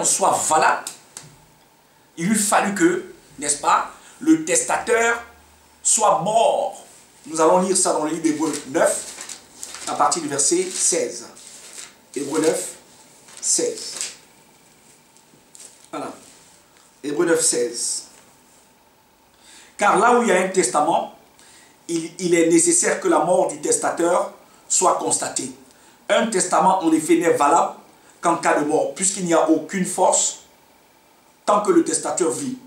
soit valable, il eût fallu que, n'est-ce pas, le testateur soit mort. Nous allons lire ça dans le livre d'Hébreux 9, à partir du verset 16. Hébreux 9, 16. Voilà. Hébreux 9, 16. Car là où il y a un testament, il est nécessaire que la mort du testateur soit constatée. Un testament, en effet, n'est valable qu'en cas de mort, puisqu'il n'y a aucune force tant que le testateur vit.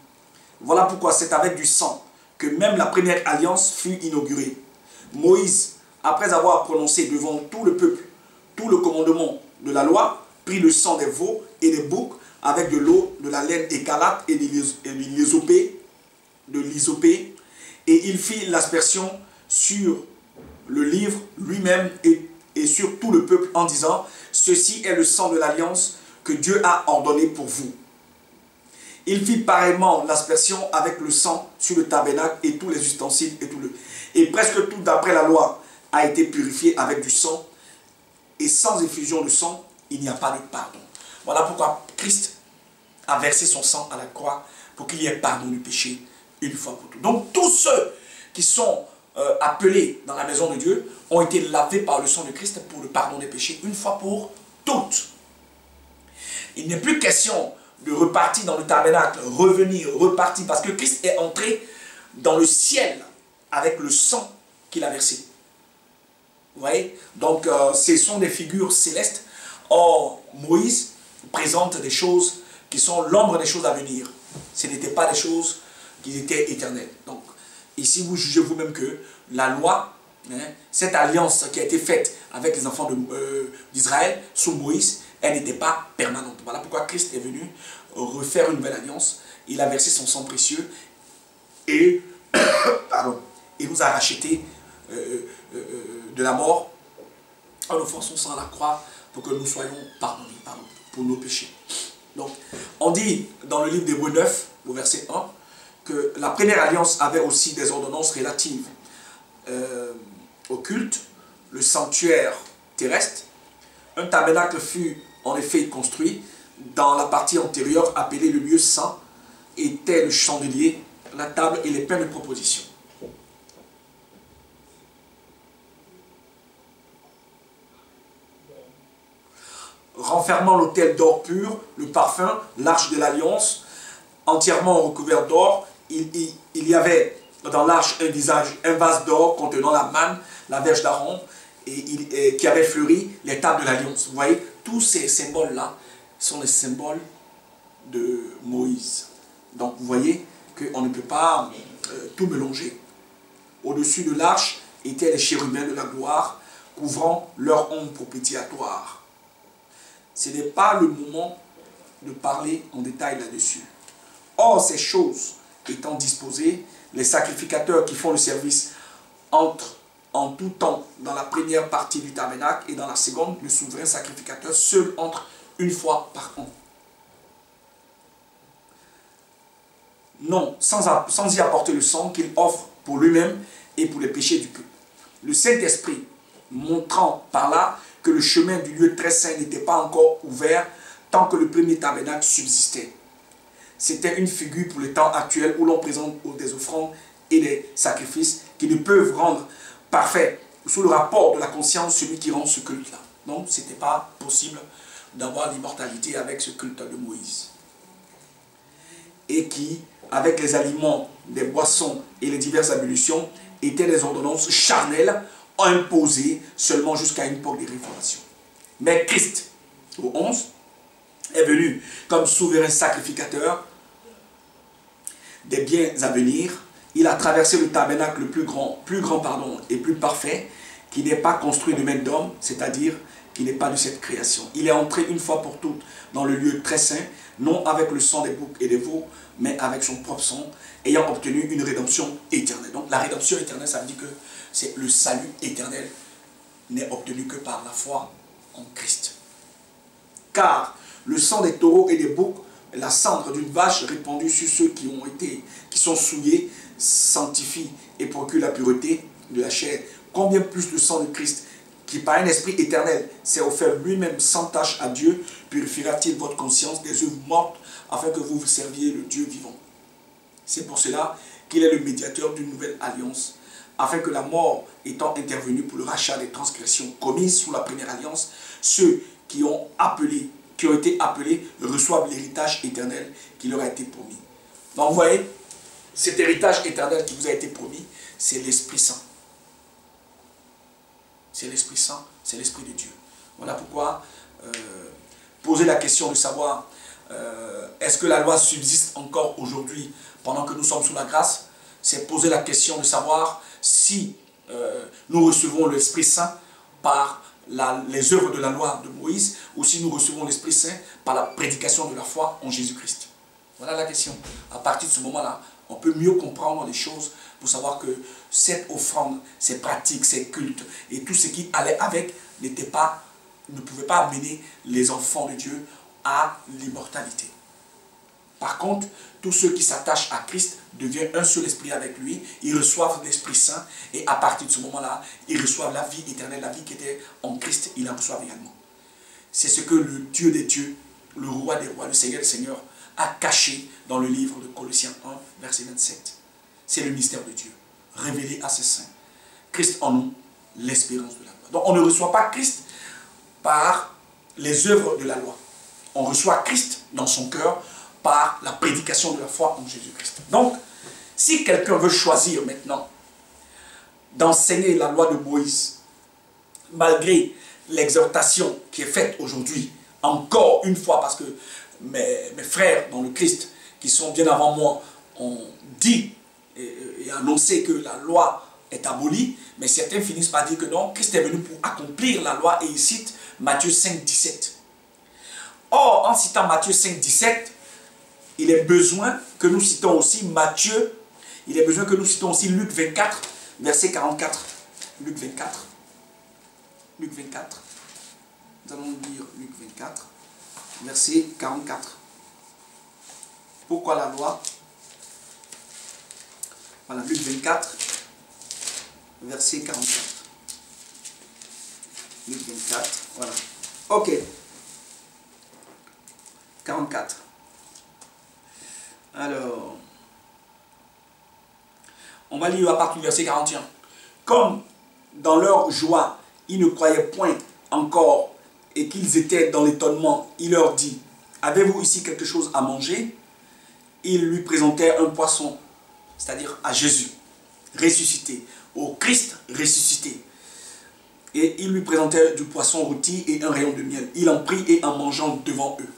Voilà pourquoi c'est avec du sang que même la première alliance fut inaugurée. Moïse, après avoir prononcé devant tout le peuple tout le commandement de la loi, prit le sang des veaux et des boucs avec de l'eau, de la laine écarlate et de l'hyssopée, et il fit l'aspersion sur le livre lui-même et sur tout le peuple en disant: ceci est le sang de l'alliance que Dieu a ordonné pour vous. Il fit pareillement l'aspersion avec le sang sur le tabernacle et tous les ustensiles et presque tout d'après la loi a été purifié avec du sang, et sans effusion de sang il n'y a pas de pardon. Voilà pourquoi Christ a versé son sang à la croix, pour qu'il y ait pardon du péché une fois pour toutes. Donc tous ceux qui sont appelés dans la maison de Dieu ont été lavés par le sang de Christ pour le pardon des péchés une fois pour toutes. Il n'est plus question de repartir dans le tabernacle, revenir, repartir, parce que Christ est entré dans le ciel avec le sang qu'il a versé. Vous voyez? Donc ce sont des figures célestes. Or, Moïse présente des choses qui sont l'ombre des choses à venir. Ce n'étaient pas des choses qui étaient éternelles. Donc, ici, vous jugez vous-même que la loi, cette alliance qui a été faite avec les enfants d'Israël sous Moïse, elle n'était pas permanente. Voilà pourquoi Christ est venu refaire une nouvelle alliance. Il a versé son sang précieux et il nous a racheté de la mort en offrant son sang à la croix pour que nous soyons pardonnés pour nos péchés. Donc, on dit dans le livre d'Hébreux 9, au verset 1, que la première alliance avait aussi des ordonnances relatives au culte, le sanctuaire terrestre. Un tabernacle fut en effet construit dans la partie antérieure appelée le lieu saint, était le chandelier, la table et les pains de proposition. Renfermant l'autel d'or pur, le parfum, l'arche de l'alliance, entièrement recouvert d'or. Il y avait dans l'arche un vase d'or contenant la manne, la verge d'Aaron, et qui avait fleuri les tables de l'alliance. Vous voyez, tous ces symboles-là sont les symboles de Moïse. Donc vous voyez qu'on ne peut pas tout mélanger. Au-dessus de l'arche étaient les chérubins de la gloire, couvrant leur ombre propitiatoire. Ce n'est pas le moment de parler en détail là-dessus. Or, ces choses étant disposées, les sacrificateurs qui font le service entrent en tout temps dans la première partie du tabernacle, et dans la seconde, le souverain sacrificateur seul entre une fois par an. Non, sans y apporter le sang qu'il offre pour lui-même et pour les péchés du peuple. Le Saint-Esprit montrant par là que le chemin du lieu très saint n'était pas encore ouvert tant que le premier tabernacle subsistait. C'était une figure pour le temps actuel où l'on présente des offrandes et des sacrifices qui ne peuvent rendre parfait sous le rapport de la conscience celui qui rend ce culte-là. Donc, ce n'était pas possible d'avoir l'immortalité avec ce culte de Moïse. Et qui, avec les aliments, des boissons et les diverses ablutions, étaient des ordonnances charnelles imposées seulement jusqu'à une époque de réformation. Mais Christ, au 11, est venu comme souverain sacrificateur des biens à venir. Il a traversé le tabernacle le plus grand et plus parfait, qui n'est pas construit de main d'homme, c'est-à-dire qui n'est pas de cette création. Il est entré une fois pour toutes dans le lieu très saint, non avec le sang des boucs et des veaux, mais avec son propre sang, ayant obtenu une rédemption éternelle. Donc la rédemption éternelle, ça veut dire que c'est le salut éternel n'est obtenu que par la foi en Christ. Car le sang des taureaux et des boucs, la cendre d'une vache répandue sur ceux qui sont souillés, sanctifie et procure la pureté de la chair. Combien plus le sang de Christ, qui par un esprit éternel s'est offert lui-même sans tâche à Dieu, purifiera-t-il votre conscience des œuvres mortes afin que vous serviez le Dieu vivant. C'est pour cela qu'il est le médiateur d'une nouvelle alliance, afin que la mort étant intervenue pour le rachat des transgressions commises sous la première alliance, ceux qui ont été appelés reçoivent l'héritage éternel qui leur a été promis. Donc vous voyez, cet héritage éternel qui vous a été promis, c'est l'Esprit Saint. C'est l'Esprit Saint, c'est l'Esprit de Dieu. Voilà pourquoi poser la question de savoir est-ce que la loi subsiste encore aujourd'hui pendant que nous sommes sous la grâce, c'est poser la question de savoir si nous recevons l'Esprit Saint par les œuvres de la loi de Moïse ou si nous recevons l'Esprit Saint par la prédication de la foi en Jésus-Christ. Voilà la question. À partir de ce moment-là, on peut mieux comprendre les choses pour savoir que cette offrande, ces pratiques, ces cultes et tout ce qui allait avec ne pouvait pas amener les enfants de Dieu à l'immortalité. Par contre, tous ceux qui s'attachent à Christ deviennent un seul esprit avec lui, ils reçoivent l'Esprit Saint et à partir de ce moment-là, ils reçoivent la vie éternelle, la vie qui était en Christ, ils la reçoivent également. C'est ce que le Dieu des dieux, le roi des rois, le Seigneur des seigneurs a caché dans le livre de Colossiens 1, verset 27. C'est le mystère de Dieu, révélé à ses saints. Christ en nous, l'espérance de la loi. Donc on ne reçoit pas Christ par les œuvres de la loi. On reçoit Christ dans son cœur par la prédication de la foi en Jésus-Christ. Donc, si quelqu'un veut choisir maintenant d'enseigner la loi de Moïse, malgré l'exhortation qui est faite aujourd'hui, encore une fois, parce que mes frères dans le Christ, qui sont bien avant moi, ont dit et annoncé que la loi est abolie, mais certains finissent par dire que non, Christ est venu pour accomplir la loi, et il cite Matthieu 5, 17. Or, en citant Matthieu 5, 17, il est besoin que nous citons aussi Matthieu, il est besoin que nous citons aussi Luc 24, verset 44. Luc 24. Luc 24. Nous allons lire Luc 24, verset 44. Pourquoi la loi? Voilà, Luc 24, verset 44. Luc 24, voilà. Ok. 44. Alors, on va lire à partir du verset 41. Comme dans leur joie, ils ne croyaient point encore et qu'ils étaient dans l'étonnement, il leur dit, avez-vous ici quelque chose à manger? Ils lui présentèrent un poisson, c'est-à-dire à Jésus, ressuscité, au Christ ressuscité. Et ils lui présentèrent du poisson rôti et un rayon de miel. Il en prit et en mangeant devant eux.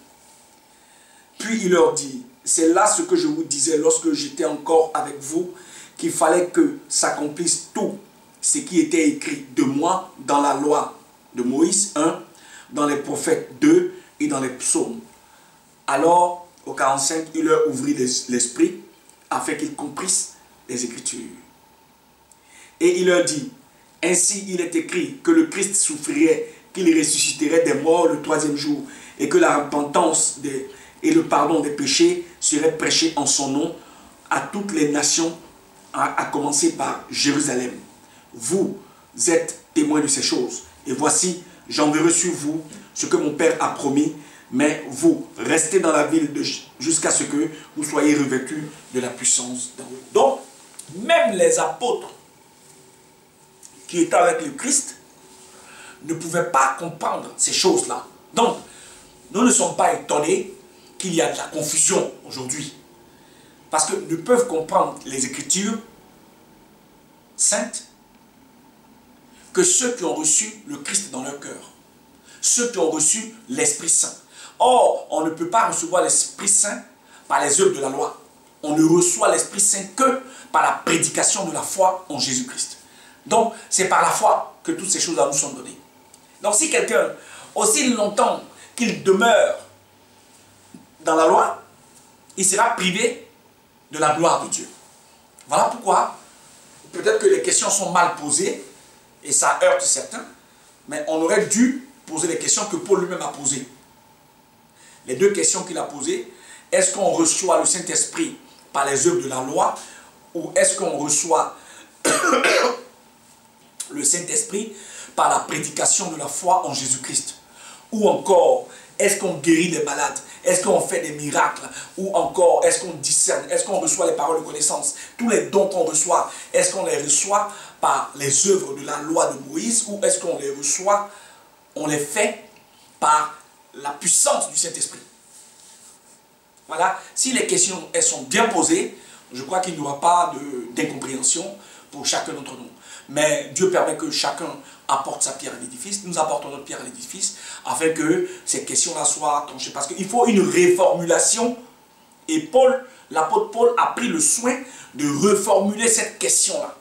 Puis il leur dit, c'est là ce que je vous disais lorsque j'étais encore avec vous, qu'il fallait que s'accomplisse tout ce qui était écrit de moi dans la loi de Moïse 1, dans les prophètes 2 et dans les psaumes. Alors, au 45, il leur ouvrit l'esprit afin qu'ils comprissent les Écritures. Et il leur dit, ainsi il est écrit que le Christ souffrirait, qu'il ressusciterait des morts le troisième jour, et que la repentance et le pardon des péchés seraient prêchés en son nom à toutes les nations, à commencer par Jérusalem. Vous êtes témoins de ces choses. Et voici, j'enverrai sur vous ce que mon Père a promis, mais vous, restez dans la ville jusqu'à ce que vous soyez revêtus de la puissance d'en haut. Donc, même les apôtres qui étaient avec le Christ ne pouvaient pas comprendre ces choses-là. Donc, nous ne sommes pas étonnés qu'il y a de la confusion aujourd'hui. Parce qu'ils ne peuvent comprendre les Écritures saintes que ceux qui ont reçu le Christ dans leur cœur. Ceux qui ont reçu l'Esprit Saint. Or, on ne peut pas recevoir l'Esprit Saint par les œuvres de la loi. On ne reçoit l'Esprit Saint que par la prédication de la foi en Jésus-Christ. Donc, c'est par la foi que toutes ces choses-là nous sont données. Donc, si quelqu'un, aussi longtemps qu'il demeure dans la loi, il sera privé de la gloire de Dieu. Voilà pourquoi, peut-être que les questions sont mal posées, et ça heurte certains, mais on aurait dû poser les questions que Paul lui-même a posées. Les deux questions qu'il a posées, est-ce qu'on reçoit le Saint-Esprit par les œuvres de la loi, ou est-ce qu'on reçoit le Saint-Esprit par la prédication de la foi en Jésus-Christ? Ou encore, est-ce qu'on guérit les malades? Est-ce qu'on fait des miracles? Ou encore, est-ce qu'on discerne? Est-ce qu'on reçoit les paroles de connaissance? Tous les dons qu'on reçoit, est-ce qu'on les reçoit par les œuvres de la loi de Moïse? Ou est-ce qu'on les reçoit, on les fait par la puissance du Saint-Esprit? Voilà, si les questions elles sont bien posées, je crois qu'il n'y aura pas d'incompréhension pour chacun d'entre nous. Mais Dieu permet que chacun apporte sa pierre à l'édifice, nous apportons notre pierre à l'édifice, afin que ces questions-là soient tranchées. Parce qu'il faut une réformulation, et l'apôtre Paul a pris le soin de reformuler cette question-là.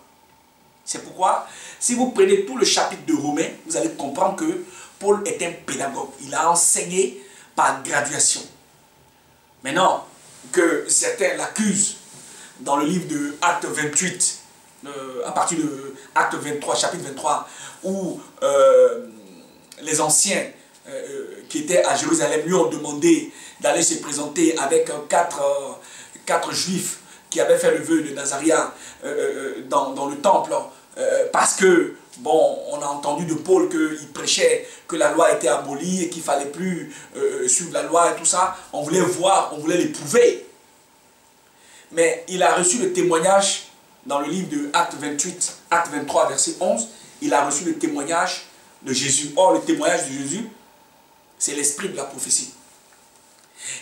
C'est pourquoi, si vous prenez tout le chapitre de Romains, vous allez comprendre que Paul est un pédagogue. Il a enseigné par graduation. Maintenant, que certains l'accusent dans le livre de Acte 28, à partir de Acte 23, chapitre 23, où les anciens qui étaient à Jérusalem lui ont demandé d'aller se présenter avec quatre juifs qui avaient fait le vœu de Nazaréa dans le temple, parce que, bon, on a entendu de Paul qu'il prêchait que la loi était abolie et qu'il ne fallait plus suivre la loi et tout ça. On voulait voir, on voulait l'éprouver. Mais il a reçu le témoignage dans le livre de Acte 28, Acte 23, verset 11. Il a reçu le témoignage de Jésus. Or, le témoignage de Jésus, c'est l'esprit de la prophétie.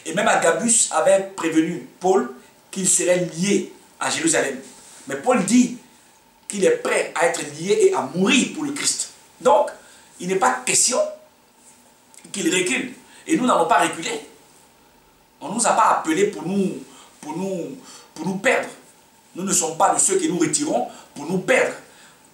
Et même Agabus avait prévenu Paul qu'il serait lié à Jérusalem. Mais Paul dit qu'il est prêt à être lié et à mourir pour le Christ. Donc, il n'est pas question qu'il recule. Et nous n'allons pas reculer. On ne nous a pas appelés pour nous perdre. Nous ne sommes pas de ceux qui nous retirons pour nous perdre.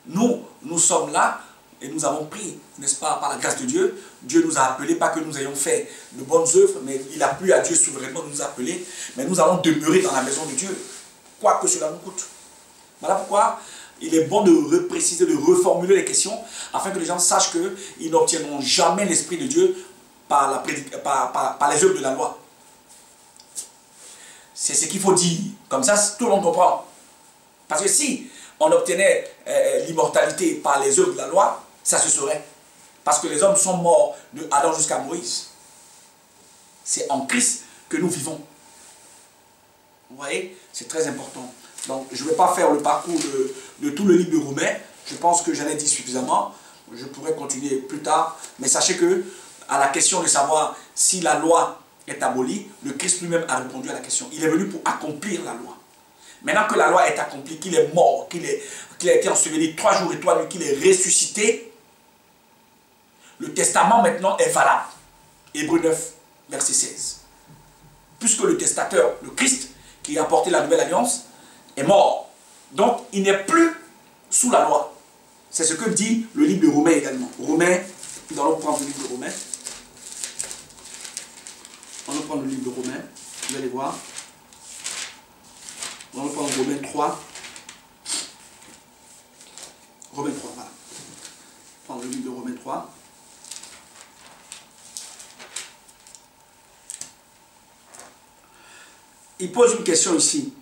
Nous sommes là et nous avons pris, n'est-ce pas, par la grâce de Dieu. Dieu nous a appelés, pas que nous ayons fait de bonnes œuvres, mais il a plu à Dieu souverainement de nous appeler. Mais nous allons demeurer dans la maison de Dieu, quoi que cela nous coûte. Voilà pourquoi il est bon de repréciser, de reformuler les questions, afin que les gens sachent qu'ils n'obtiendront jamais l'Esprit de Dieu par les œuvres de la loi. C'est ce qu'il faut dire. Comme ça, tout le monde comprend. Parce que si on obtenait l'immortalité par les œuvres de la loi, ça se saurait. Parce que les hommes sont morts de Adam jusqu'à Moïse. C'est en Christ que nous vivons. Vous voyez, c'est très important. Donc, je ne vais pas faire le parcours de tout le livre de Romains. Je pense que j'en ai dit suffisamment. Je pourrais continuer plus tard. Mais sachez que, à la question de savoir si la loi est abolie, le Christ lui-même a répondu à la question. Il est venu pour accomplir la loi. Maintenant que la loi est accomplie, qu'il est mort, qu'il a été enseveli 3 jours et 3 nuits, qu'il est ressuscité, le testament maintenant est valable. Hébreux 9, verset 16. Puisque le testateur, le Christ, qui a apporté la nouvelle alliance, est mort. Donc, il n'est plus sous la loi. C'est ce que dit le livre de Romains également. Romains, nous allons prendre le livre de Romains. On va prendre le livre de Romains. Vous allez voir. On va prendre Romains 3. Romains 3, voilà. Prendre le livre de Romains 3. Il pose une question ici.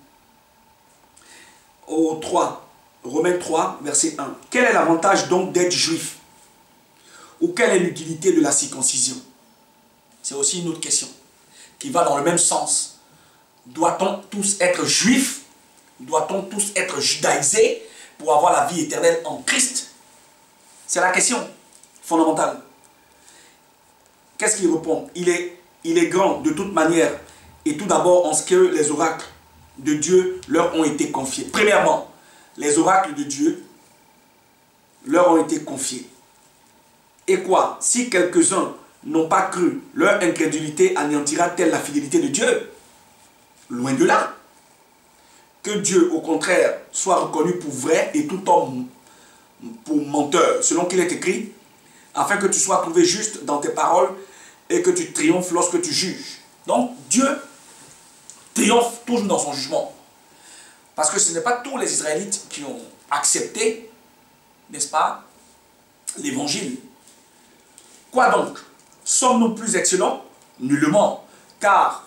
Au 3, Romains 3, verset 1. Quel est l'avantage donc d'être juif? Ou quelle est l'utilité de la circoncision? C'est aussi une autre question qui va dans le même sens. Doit-on tous être juifs? Doit-on tous être judaïsés pour avoir la vie éternelle en Christ? C'est la question fondamentale. Qu'est-ce qu'il répond? Il est grand de toute manière et tout d'abord en ce que les oracles de Dieu leur ont été confiés. Premièrement, les oracles de Dieu leur ont été confiés. Et quoi? Si quelques-uns n'ont pas cru, leur incrédulité anéantira-t-elle la fidélité de Dieu? Loin de là. Que Dieu, au contraire, soit reconnu pour vrai et tout homme pour menteur, selon qu'il est écrit, afin que tu sois trouvé juste dans tes paroles et que tu triomphes lorsque tu juges. Donc, Dieu triomphe toujours dans son jugement. Parce que ce n'est pas tous les Israélites qui ont accepté, n'est-ce pas, l'évangile. Quoi donc? Sommes-nous plus excellents? Nullement. Car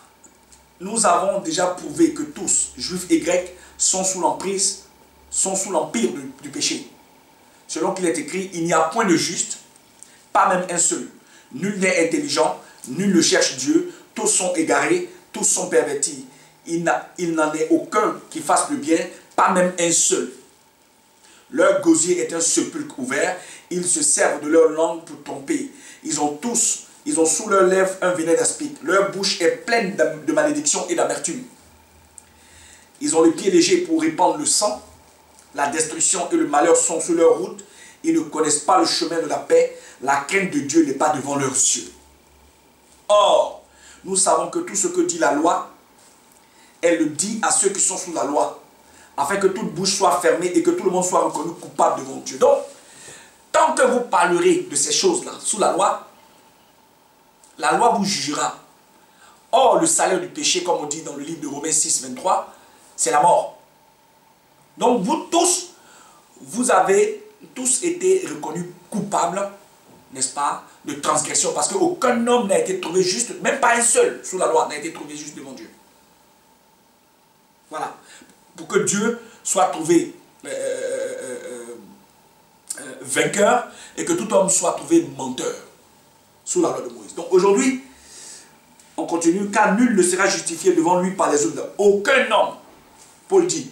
nous avons déjà prouvé que tous, juifs et grecs, sont sous l'empire du péché. selon qu'il est écrit, il n'y a point de juste, pas même un seul. Nul n'est intelligent, nul ne cherche Dieu, tous sont égarés, tous sont pervertis. Il n'en est aucun qui fasse le bien, pas même un seul. Leur gosier est un sépulcre ouvert, ils se servent de leur langue pour tromper. Ils ont sous leurs lèvres un venin d'aspic. Leur bouche est pleine de malédiction et d'amertume. Ils ont les pieds légers pour répandre le sang. La destruction et le malheur sont sur leur route. Ils ne connaissent pas le chemin de la paix. La crainte de Dieu n'est pas devant leurs yeux. Or, nous savons que tout ce que dit la loi, elle le dit à ceux qui sont sous la loi, afin que toute bouche soit fermée et que tout le monde soit reconnu coupable devant Dieu. Donc, tant que vous parlerez de ces choses-là sous la loi vous jugera. Or, le salaire du péché, comme on dit dans le livre de Romains 6, 23, c'est la mort. Donc, vous avez tous été reconnus coupables, n'est-ce pas, de transgression, parce qu'aucun homme n'a été trouvé juste, même pas un seul sous la loi n'a été trouvé juste devant Dieu. Voilà. Pour que Dieu soit trouvé vainqueur et que tout homme soit trouvé menteur sous la loi de Moïse. Donc aujourd'hui, on continue, car nul ne sera justifié devant lui par les œuvres. Aucun homme, Paul dit,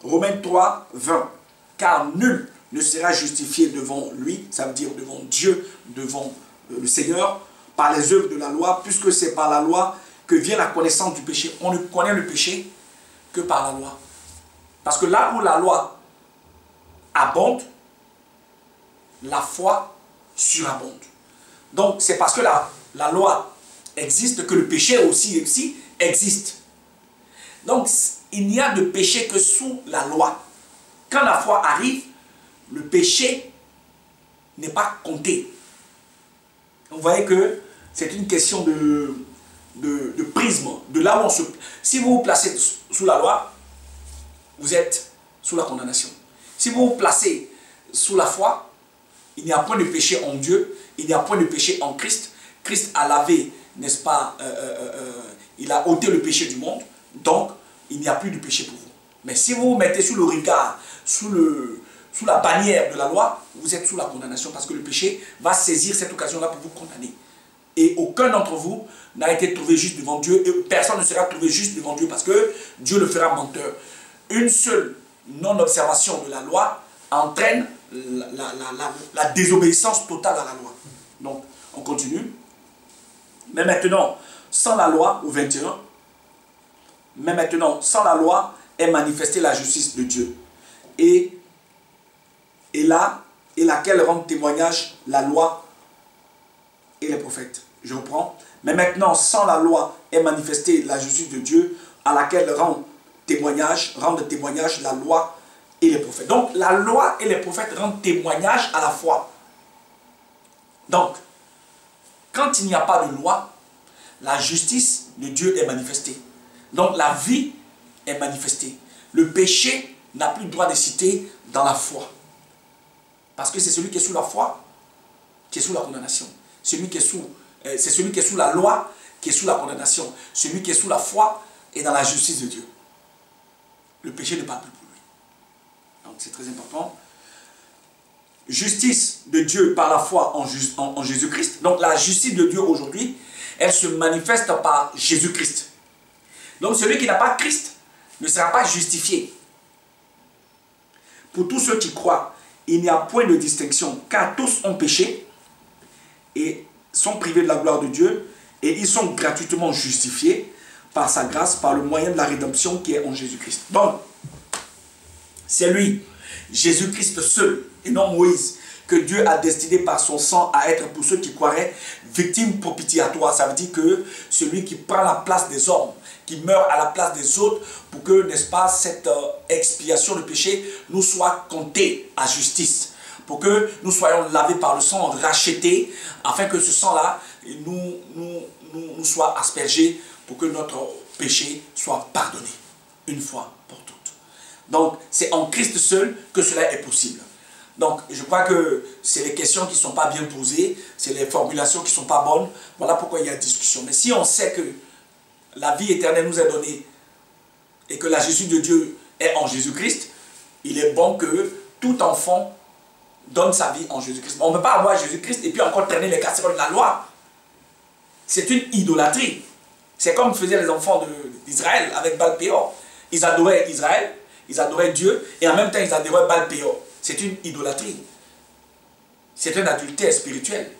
Romains 3, 20, car nul ne sera justifié devant lui, ça veut dire devant Dieu, devant le Seigneur, par les œuvres de la loi, puisque c'est par la loi que vient la connaissance du péché. On ne connaît le péché que par la loi. Parce que là où la loi abonde, la foi surabonde. Donc c'est parce que la loi existe que le péché aussi existe. Donc il n'y a de péché que sous la loi. Quand la foi arrive, le péché n'est pas compté. Vous voyez que c'est une question de prisme, de là où on se... Si vous vous placez sous la loi, vous êtes sous la condamnation. Si vous vous placez sous la foi, il n'y a point de péché en Dieu, il n'y a point de péché en Christ. Christ a lavé, n'est-ce pas, il a ôté le péché du monde, donc il n'y a plus de péché pour vous. Mais si vous vous mettez sous le regard, sous la bannière de la loi, vous êtes sous la condamnation parce que le péché va saisir cette occasion-là pour vous condamner. Et aucun d'entre vous n'a été trouvé juste devant Dieu et personne ne sera trouvé juste devant Dieu parce que Dieu le fera menteur. Une seule non-observation de la loi entraîne la désobéissance totale à la loi. Donc, on continue. Mais maintenant, sans la loi, au 21, mais maintenant, sans la loi, est manifestée la justice de Dieu. Et laquelle rend témoignage la loi et les prophètes. Je reprends. Mais maintenant, sans la loi, est manifestée la justice de Dieu, à laquelle rendent témoignage la loi et les prophètes. Donc, la loi et les prophètes rendent témoignage à la foi. Donc, quand il n'y a pas de loi, la justice de Dieu est manifestée. Donc, la vie est manifestée. Le péché n'a plus le droit de citer dans la foi. Parce que c'est celui qui est sous la foi qui est sous la condamnation. C'est celui qui est sous la loi qui est sous la condamnation. Celui qui est sous la foi est dans la justice de Dieu. Le péché ne parle plus pour lui. Donc c'est très important. Justice de Dieu par la foi en Jésus-Christ. Donc la justice de Dieu aujourd'hui, elle se manifeste par Jésus-Christ. Donc celui qui n'a pas Christ ne sera pas justifié. Pour tous ceux qui croient, il n'y a point de distinction, car tous ont péché et sont privés de la gloire de Dieu, et ils sont gratuitement justifiés par sa grâce, par le moyen de la rédemption qui est en Jésus-Christ. Donc, c'est lui, Jésus-Christ seul, et non Moïse, que Dieu a destiné par son sang à être, pour ceux qui croiraient, victime propitiatoire. Ça veut dire que celui qui prend la place des hommes, qui meurt à la place des autres, pour que, n'est-ce pas, cette expiation de péché nous soit comptée à justice. Pour que nous soyons lavés par le sang, rachetés, afin que ce sang-là nous soit aspergé, pour que notre péché soit pardonné, une fois pour toutes. Donc, c'est en Christ seul que cela est possible. Donc, je crois que c'est les questions qui ne sont pas bien posées, c'est les formulations qui ne sont pas bonnes. Voilà pourquoi il y a discussion. Mais si on sait que la vie éternelle nous est donnée et que la justice de Dieu est en Jésus-Christ, il est bon que tout enfant donne sa vie en Jésus-Christ. On ne peut pas avoir Jésus-Christ et puis encore traîner les casseroles de la loi. C'est une idolâtrie. C'est comme faisaient les enfants d'Israël avec Baal-Péor. Ils adoraient Israël, ils adoraient Dieu, et en même temps ils adoraient Baal-Péor. C'est une idolâtrie. C'est un adultère spirituel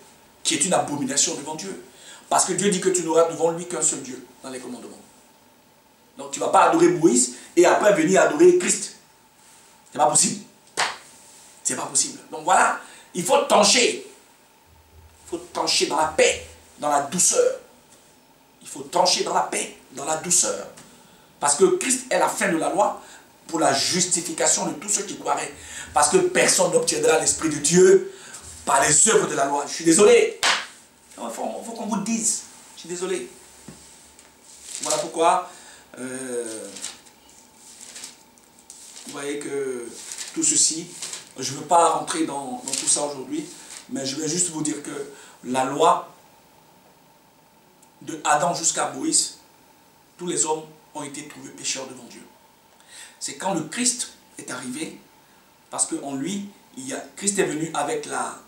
qui est une abomination devant Dieu. Parce que Dieu dit que tu n'auras devant lui qu'un seul Dieu dans les commandements. Donc tu ne vas pas adorer Moïse et après venir adorer Christ. C'est pas possible. C'est pas possible. Donc voilà, il faut trancher. Il faut trancher dans la paix, dans la douceur. Il faut trancher dans la paix, dans la douceur. Parce que Christ est la fin de la loi pour la justification de tous ceux qui croiraient. Parce que personne n'obtiendra l'Esprit de Dieu par les œuvres de la loi. Je suis désolé. Il faut qu'on vous le dise. Je suis désolé. Voilà pourquoi vous voyez que tout ceci, je ne veux pas rentrer dans tout ça aujourd'hui, mais je vais juste vous dire que la loi de Adam jusqu'à Moïse, tous les hommes ont été trouvés pécheurs devant Dieu. C'est quand le Christ est arrivé, parce qu'en lui, Christ est venu avec la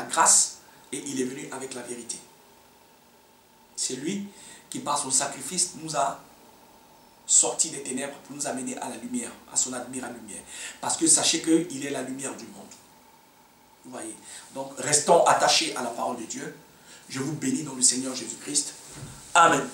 grâce et il est venu avec la vérité. C'est lui qui par son sacrifice nous a sortis des ténèbres pour nous amener à la lumière, à son admirable lumière. Parce que sachez qu'il est la lumière du monde. Vous voyez. Donc restons attachés à la parole de Dieu. Je vous bénis dans le Seigneur Jésus-Christ. Amen.